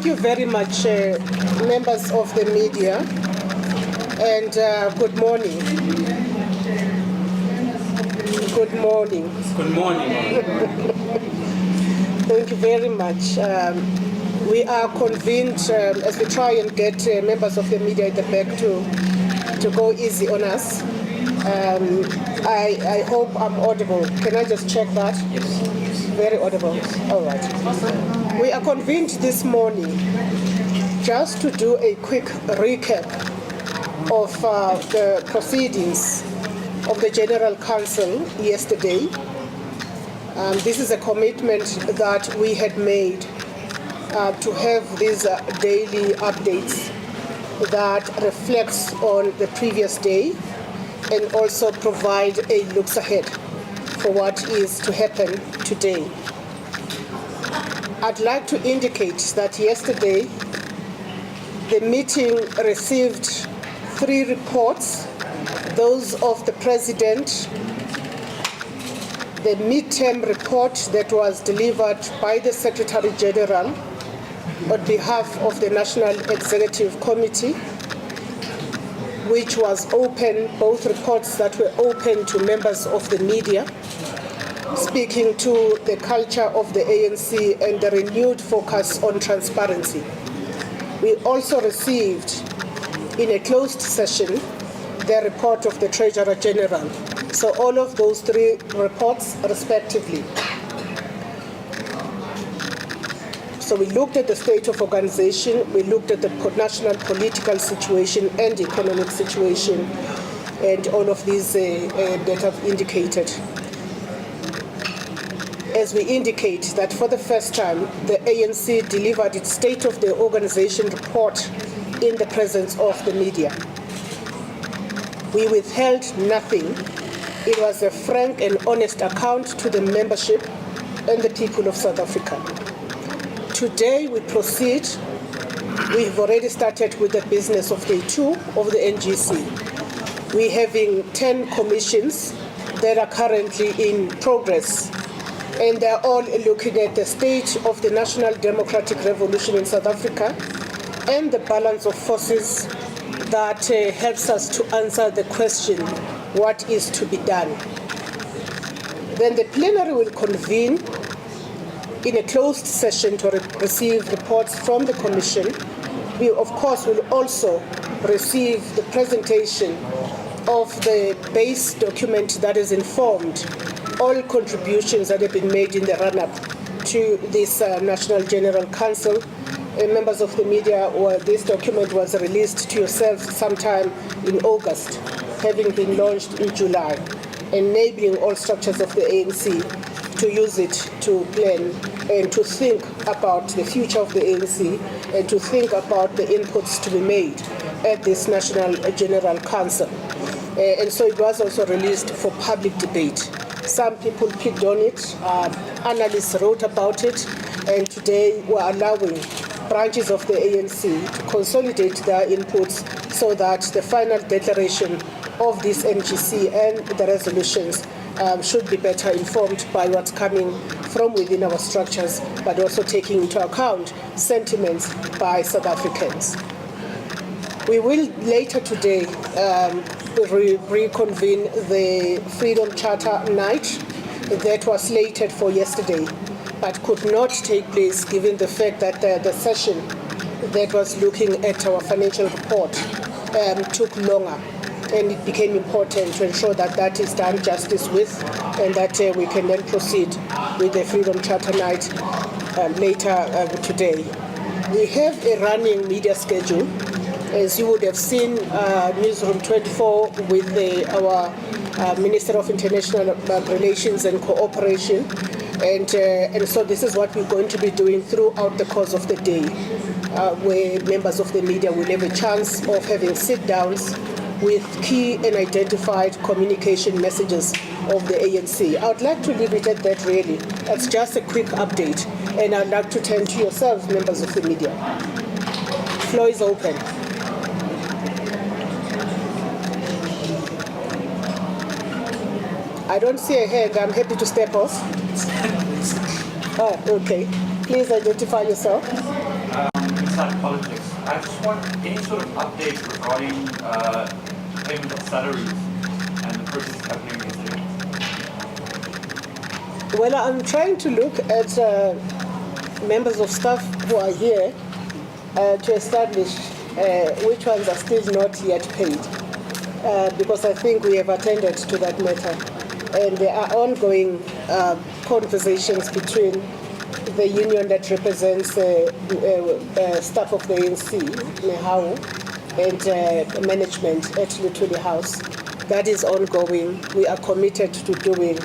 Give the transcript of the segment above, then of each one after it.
Thank you very much, members of the media, and good morning. Good morning. Good morning. Thank you very much. We are convened as we try and get members of the media at the back to go easy on us. I hope I'm audible. Can I just check that? Yes. Very audible. All right. We are convened this morning just to do a quick recap of the proceedings of the General Council yesterday. This is a commitment that we had made to have these daily updates that reflects on the previous day and also provide a looks ahead for what is to happen today. I'd like to indicate that yesterday the meeting received 3 reports, those of the President, the midterm report that was delivered by the Secretary General on behalf of the National Executive Committee, which was open, both reports that were open to members of the media, speaking to the culture of the ANC and the renewed focus on transparency. We also received, in a closed session, the report of the Treasurer General. So all of those 3 reports respectively. So we looked at the state of organization, we looked at the national political situation and economic situation, and all of these that I've indicated. As we indicate that for the first time, the ANC delivered its state of the organization report in the presence of the media. We withheld nothing. It was a frank and honest account to the membership and the people of South Africa. Today we proceed. We've already started with the business of day 2 of the NGC. We're having 10 commissions that are currently in progress, and they're all looking at the state of the National Democratic Revolution in South Africa and the balance of forces that helps us to answer the question, what is to be done? Then the plenary will convene in a closed session to receive reports from the Commission. We, of course, will also receive the presentation of the base document that is informed all contributions that have been made in the run-up to this National General Council. Members of the media, this document was released to yourselves sometime in August, having been launched in July, enabling all structures of the ANC to use it to plan and to think about the future of the ANC and to think about the inputs to be made at this National General Council. And so it was also released for public debate. Some people picked on it, analysts wrote about it, and today we're allowing branches of the ANC to consolidate their inputs so that the final declaration of this NGC and the resolutions should be better informed by what's coming from within our structures, but also taking into account sentiments by South Africans. We will later today reconvene the Freedom Charter night that was slated for yesterday, but could not take place given the fact that the session that was looking at our financial report took longer, and it became important to ensure that that is done justice with, and that we can then proceed with the Freedom Charter night later today. We have a running media schedule. As you would have seen, Newsroom 24 with our Minister of International Relations and Cooperation. And so this is what we're going to be doing throughout the course of the day, where members of the media will have a chance of having sit-downs with key and identified communication messages of the ANC. I would like to leave it at that, really. That's just a quick update. And I'd like to turn to yourselves, members of the media. Floor is open. I don't see a hand. I'm happy to step off. Oh, okay. Please identify yourself. inside politics. I just want any sort of update regarding payment of salaries and the process happening yesterday. Well, I'm trying to look at members of staff who are here to establish which ones are still not yet paid, because I think we have attended to that matter. And there are ongoing conversations between the union that represents staff of the ANC, Nehau, and management at Lutuli House. That is ongoing. We are committed to doing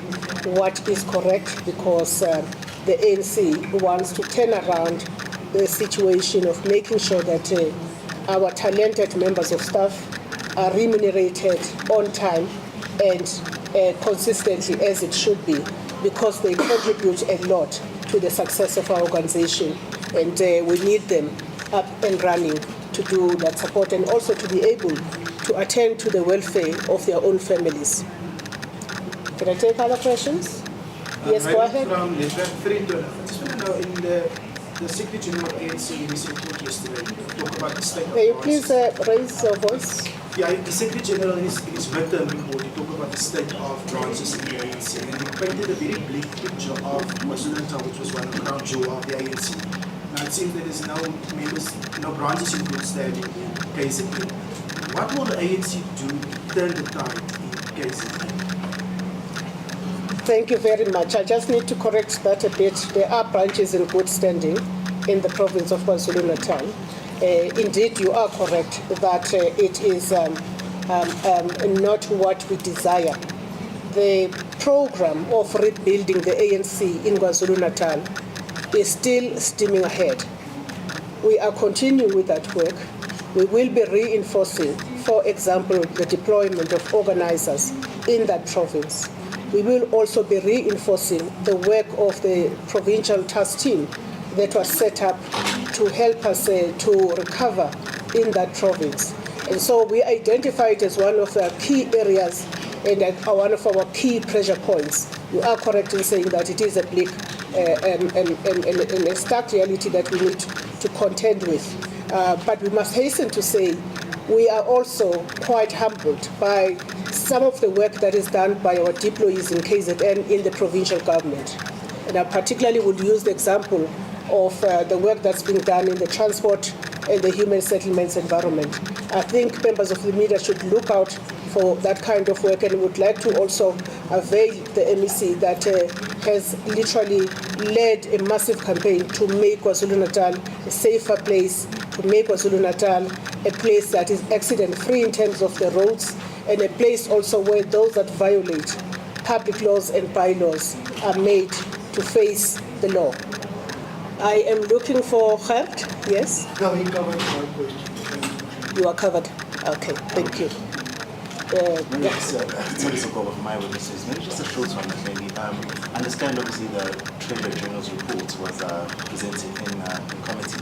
what is correct, because the ANC wants to turn around the situation of making sure that our talented members of staff are remunerated on time and consistently as it should be, because they contribute a lot to the success of our organization, and we need them up and running to do that support, and also to be able to attend to the welfare of their own families. Can I take other questions? Yes, go ahead. From I just want to know, in the Secretary General of ANC report yesterday, talk about the state of May you please raise your voice? Yeah, the Secretary General in his written report, he talked about the state of branches in the ANC, and he painted a very bleak picture of KwaZulu-Natal, which was one of the crown jewels of the ANC. Now it seems there is no branches in good standing in KZN. What will the ANC do to turn the tide in KZN? Thank you very much. I just need to correct that a bit. There are branches in good standing in the province of KwaZulu-Natal. Indeed, you are correct that it is not what we desire. The program of rebuilding the ANC in KwaZulu-Natal is still steaming ahead. We are continuing with that work. We will be reinforcing, for example, the deployment of organizers in that province. We will also be reinforcing the work of the provincial task team that was set up to help us to recover in that province. And so we identify it as one of the key areas and one of our key pressure points. You are correct in saying that it is a bleak and a stark reality that we need to contend with. But we must hasten to say we are also quite humbled by some of the work that is done by our deployees in KZN in the provincial government. And I particularly would use the example of the work that's being done in the transport and the human settlements environment. I think members of the media should look out for that kind of work, and would like to also avail the MEC that has literally led a massive campaign to make KwaZulu-Natal a safer place, to make KwaZulu-Natal a place that is accident-free in terms of the roads, and a place also where those that violate public laws and bylaws are made to face the law. I am looking for help. Yes? No, he covered my question. You are covered. Okay, thank you. Yes, sorry to go over my witnesses. Maybe just a short one, maybe. Understand, obviously, the Treasury General's report was presented in committee.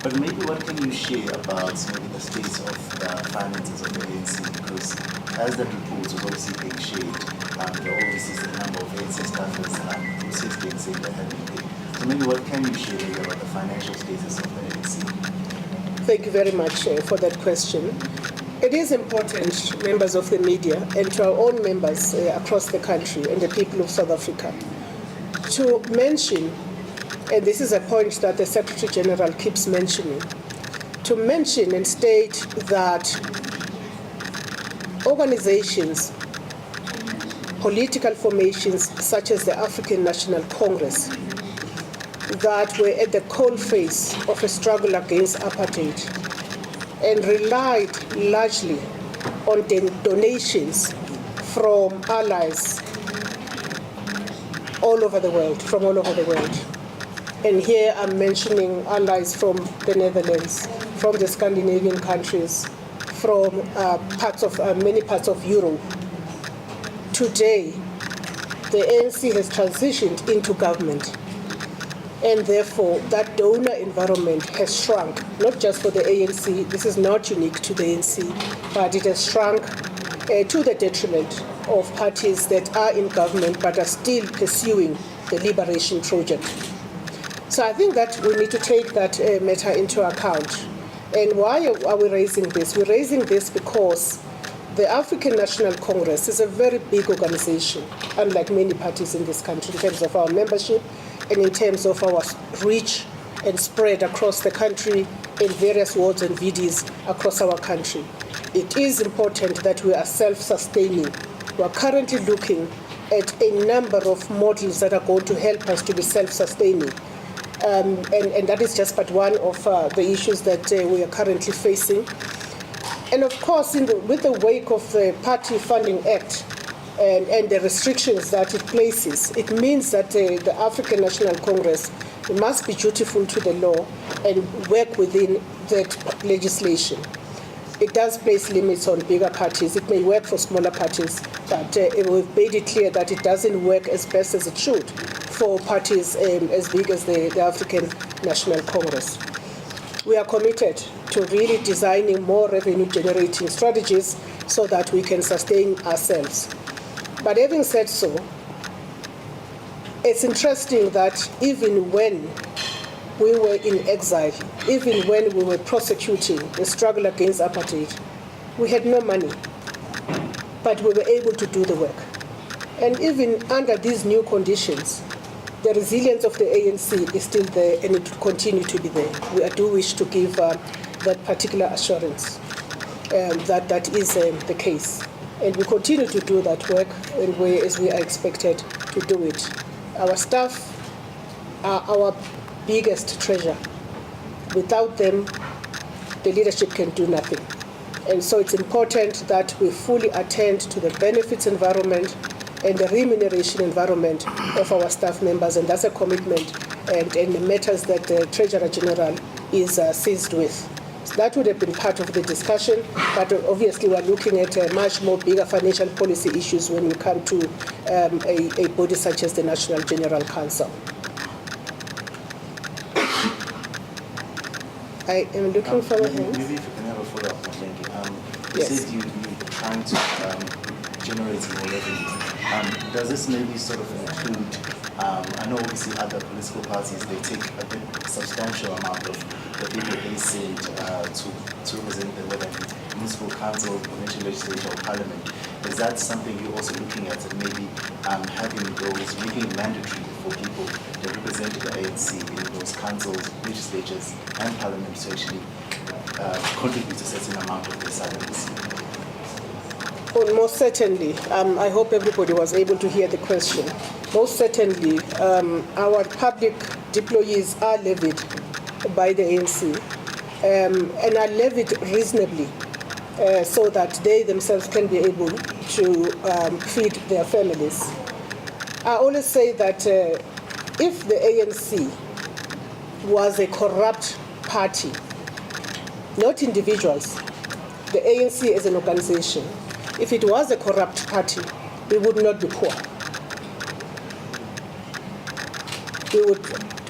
But maybe what can you share about maybe the state of the finances of the ANC? Because as that report was obviously being shared, there are obviously a number of ANC staffers who since being saying that have been paid. So maybe what can you share maybe about the financial status of the ANC? Thank you very much for that question. It is important, members of the media, and to our own members across the country and the people of South Africa, to mention, and this is a point that the Secretary General keeps mentioning, to mention and state that organizations, political formations such as the African National Congress, that were at the coalface of a struggle against apartheid and relied largely on donations from allies all over the world, And here I'm mentioning allies from the Netherlands, from the Scandinavian countries, from many parts of Europe. Today, the ANC has transitioned into government, and therefore that donor environment has shrunk, not just for the ANC. This is not unique to the ANC, but it has shrunk to the detriment of parties that are in government but are still pursuing the liberation project. So I think that we need to take that matter into account. And why are we raising this? We're raising this because the African National Congress is a very big organization, unlike many parties in this country, in terms of our membership and in terms of our reach and spread across the country in various wards and VDs across our country. It is important that we are self-sustaining. We are currently looking at a number of models that are going to help us to be self-sustaining. And that is just but one of the issues that we are currently facing. And of course, with the wake of the Party Funding Act and the restrictions that it places, it means that the African National Congress must be dutiful to the law and work within that legislation. It does place limits on bigger parties. It may work for smaller parties, but we've made it clear that it doesn't work as best as it should for parties as big as the African National Congress. We are committed to really designing more revenue-generating strategies so that we can sustain ourselves. But having said so, it's interesting that even when we were in exile, even when we were prosecuting the struggle against apartheid, we had no money, but we were able to do the work. And even under these new conditions, the resilience of the ANC is still there and it will continue to be there. We do wish to give that particular assurance that is the case. And we continue to do that work as we are expected to do it. Our staff are our biggest treasure. Without them, the leadership can do nothing. And so it's important that we fully attend to the benefits environment and the remuneration environment of our staff members, and that's a commitment and the matters that the Treasurer General is seized with. So that would have been part of the discussion, but obviously we're looking at much more bigger financial policy issues when we come to a body such as the National General Council. I am looking for a hand. Maybe if you can have a follow-up, thank you. You Yes. said you're trying to generate more revenue. Does this maybe sort of include, I know obviously other political parties, they take a bit substantial amount of the people they send to represent them, whether it be municipal council, provincial legislature, or parliament. Is that something you're also looking at, and maybe having those, making it mandatory for people that represent the ANC in those councils, legislatures, and parliament to actually contribute a certain amount of their salaries? Well, most certainly. I hope everybody was able to hear the question. Most certainly, our public employees are levied by the ANC and are levied reasonably so that they themselves can be able to feed their families. I always say that if the ANC was a corrupt party, not individuals, the ANC as an organization, if it was a corrupt party, we would not be poor. We would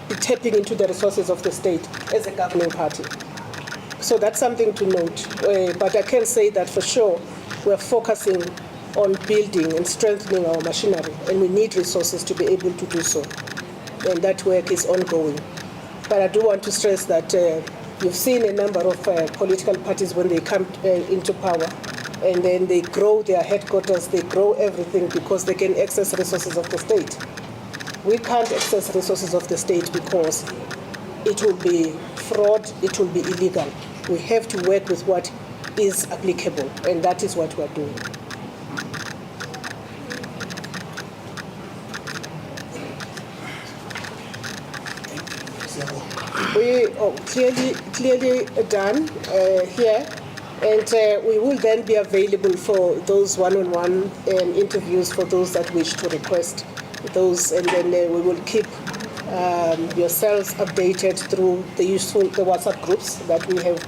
be tapping into the resources of the state as a governing party. So that's something to note. But I can say that for sure, we're focusing on building and strengthening our machinery, and we need resources to be able to do so. And that work is ongoing. But I do want to stress that you've seen a number of political parties when they come into power, and then they grow their headquarters, they grow everything because they can access resources of the state. We can't access resources of the state because it will be fraud, it will be illegal. We have to work with what is applicable, and that is what we're doing. We are clearly done here. And we will then be available for those one-on-one interviews for those that wish to request those, and then we will keep yourselves updated through the WhatsApp groups that we have